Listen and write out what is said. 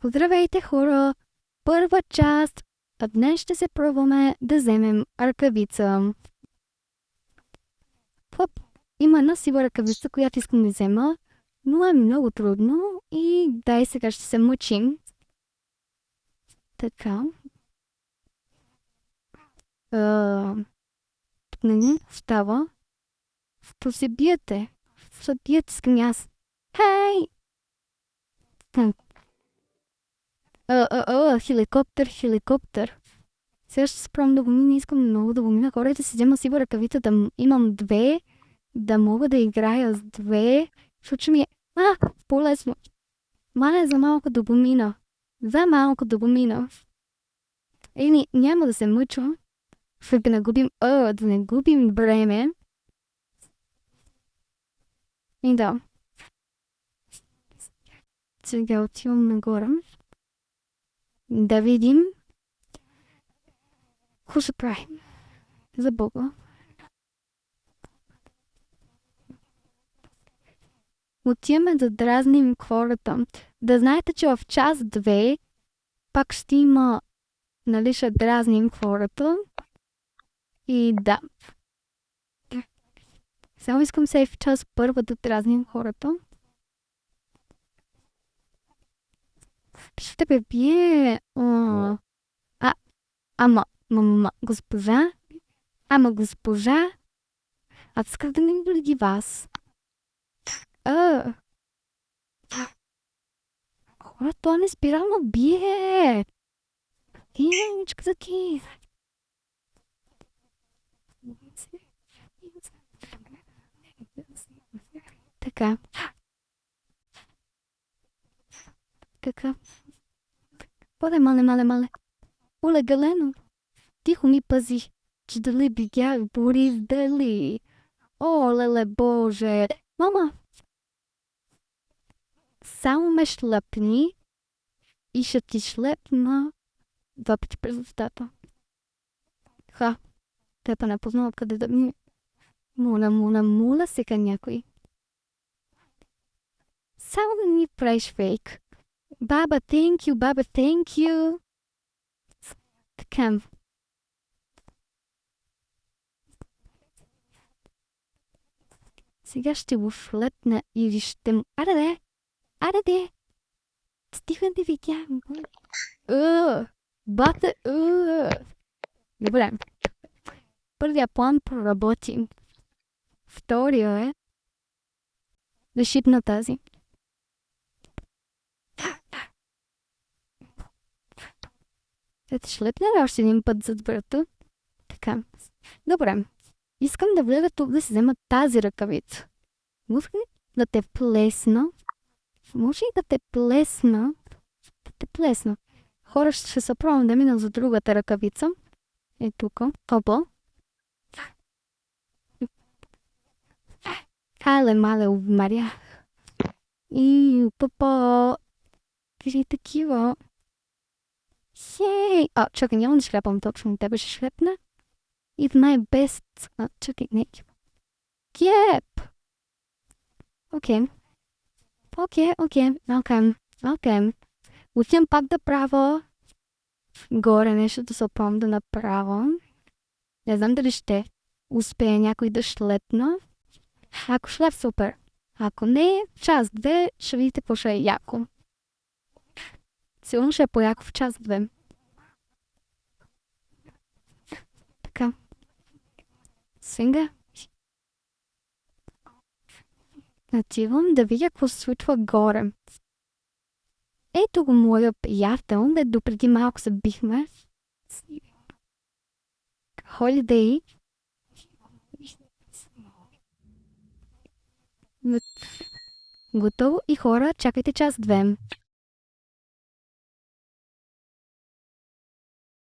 Здравейте, хора! Първа част. А днес ще се пробваме да вземем ръкавица. Хоп! Има една сива ръкавица, която искам да взема, но е много трудно и дай сега ще се мъчим. Така. Не става. То се биете. Се биете с аз. Хей! Хеликоптер. Сега ще се пробвам да го мина, искам много да го мина. Хората си взема сива ръкавица, да имам две, да мога да играя с две. Защото ми е... по-лесно. Мале за малко да го мина. За малко да го мина. Няма да се мъча. Да не губим време. И да. Сега отивам нагоре. Да видим. Какво ще правим? За Бога. Отиваме да дразним хората. Да знаете, че в час 2 пак ще има, нали, ще дразним хората. И да. Само искам се в час 1 да дразним хората. Ще бе бие. Госпожа. Госпожа. Аз исках да не бледи вас. Хора, това не спирално бие. Иничка таки. Така. Мале. Оле, Галено. Тихо ми пази. Че дали бигях Борис, дали. О, леле Боже. Мама. Само ме шлепни и ще ти шлепна 2 пъти през устата. Те па не познават къде да ми... Моля сега някой. Само да ни правиш фейк. Баба, thank you. Така. Сега ще го шлепна или ще му... Аре де! Стига да видям. Бата... Добре. Първия план проработи. Втория е да шипна тази. Ще те шлепна ли още един път зад врата? Така. Добре. Искам да влега тук да си взема тази ръкавица. Може ли да те плесна? Хора, ще се пробвам да мина за другата ръкавица. Е тук. Опа. Мале, Мария. И папа. Кажи такива. Хей! Чакай, няма да шляпам точно. Тебе ще шлепна. И my best. Чакай, не. Кеп! Окей. Отивам пак да правя горе нещо да се опробвам да направя. Не знам дали ще успее някой да шлепна. Ако шлеп, супер. Ако не, час 2 ще видите какво ще е яко. Сигурно ще е по-яко в час 2. Така. Сега. Отивам да видя какво се случва горе. Ето го моя приятел, допреди малко се бихме. Холидей. Готово и хора, чакайте час 2.